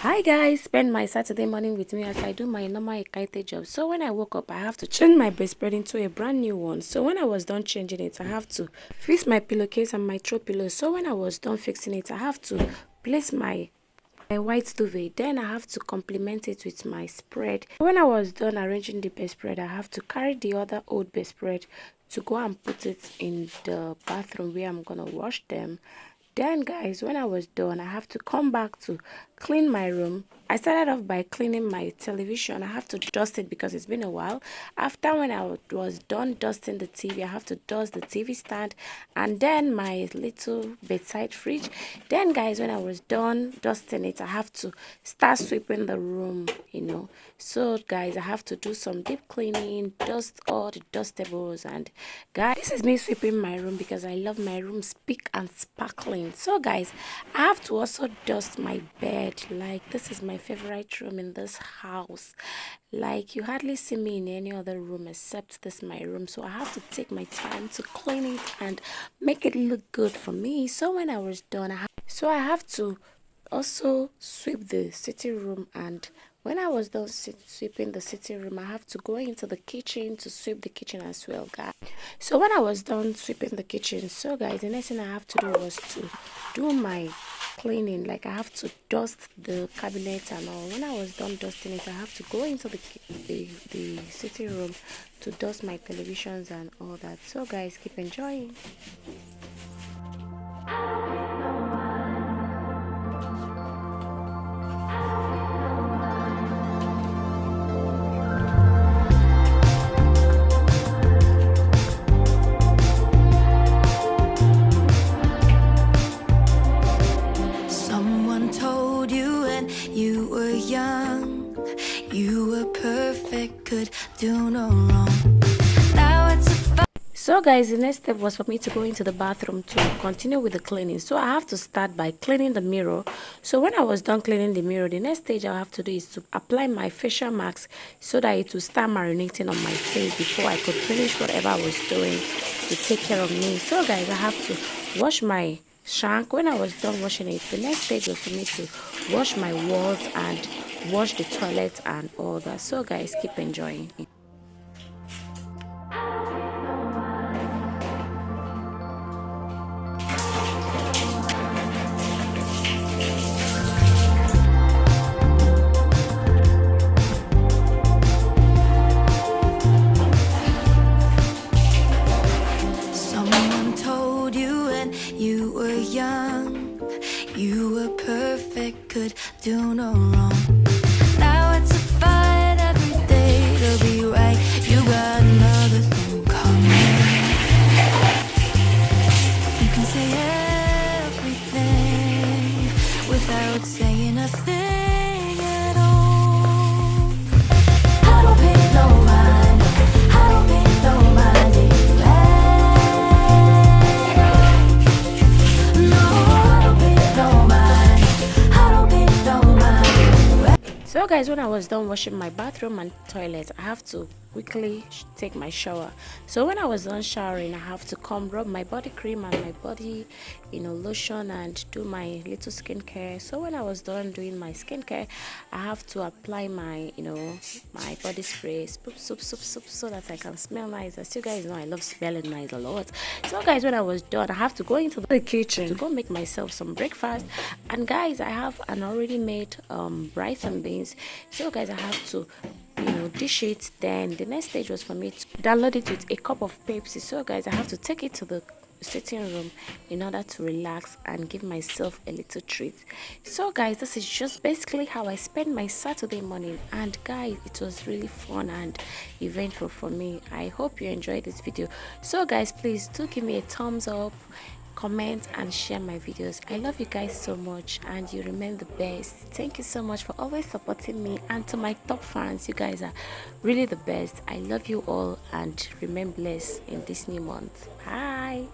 Hi guys, spend my Saturday morning with me as I do my normal Ekaite job. So when I woke up, I have to change my bedspread into a brand new one. So when I was done changing it, I have to fix my pillowcase and my throw pillow. So when I was done fixing it, I have to place my white duvet. Then I have to complement it with my spread. When I was done arranging the bedspread, I have to carry the other old bedspread to go and put it in the bathroom where I'm gonna wash them. Then guys, when I was done, I have to come back to clean my room. I started off by cleaning my television. I have to dust it because it's been a while. After when I was done dusting the TV, I have to dust the TV stand and then my little bedside fridge. Then guys, when I was done dusting it, I have to start sweeping the room. So guys, I have to do some deep cleaning, dust all the dustables. And guys, this is me sweeping my room because I love my room spick and sparkling. So guys, I have to also dust my bed. Like, this is my favorite room in this house. Like, you hardly see me in any other room except this my room. So I have to take my time to clean it and make it look good for me. So when I was done, I have to also sweep the sitting room. And when I was done sweeping the sitting room, I have to go into the kitchen to sweep the kitchen as well, guys. So when I was done sweeping the kitchen, so guys, the next thing I have to do was to do my cleaning. Like, I have to dust the cabinet and all. When I was done dusting it, I have to go into the sitting room to dust my televisions and all that. So guys, keep enjoying. You were young, you were perfect, could do no wrong. Now it's So guys, the next step was for me to go into the bathroom to continue with the cleaning. So I have to start by cleaning the mirror. So when I was done cleaning the mirror, the next stage I have to do is to apply my facial mask so that it will start marinating on my face before I could finish whatever I was doing to take care of me. So guys, I have to wash my shank. When I was done washing it, the next stage was for me to wash my walls and wash the toilet and all that. So guys, keep enjoying. someone told you when you were young, you were perfect, could do no wrong. Now it's a fight every day to be right. You got another thing coming. You can say everything without saying a thing at all. I don't pay no mind, I don't pay no mind to you. No, I don't pay no mind, I don't pay no mind. So guys, when I was done washing my bathroom and toilet, I have to quickly take my shower. So when I was done showering, I have to come rub my body cream and my body lotion and do my little skincare. So when I was done doing my skincare, I have to apply my my body spray so that I can smell nice. As you guys know, I love smelling nice a lot. So guys, when I was done, I have to go into the kitchen to go make myself some breakfast. And guys, I have an already made rice and beans. So guys, I have to dish it. Then the next stage was for me to download it with a cup of Pepsi. So guys, I have to take it to the sitting room in order to relax and give myself a little treat. So guys, this is just basically how I spend my Saturday morning. And guys, it was really fun and eventful for me. I hope you enjoyed this video. So guys, please do give me a thumbs up, comment and share my videos. I love you guys so much and you remain the best. Thank you so much for always supporting me. And to my top fans, you guys are really the best. I love you all and remain blessed in this new month. Bye.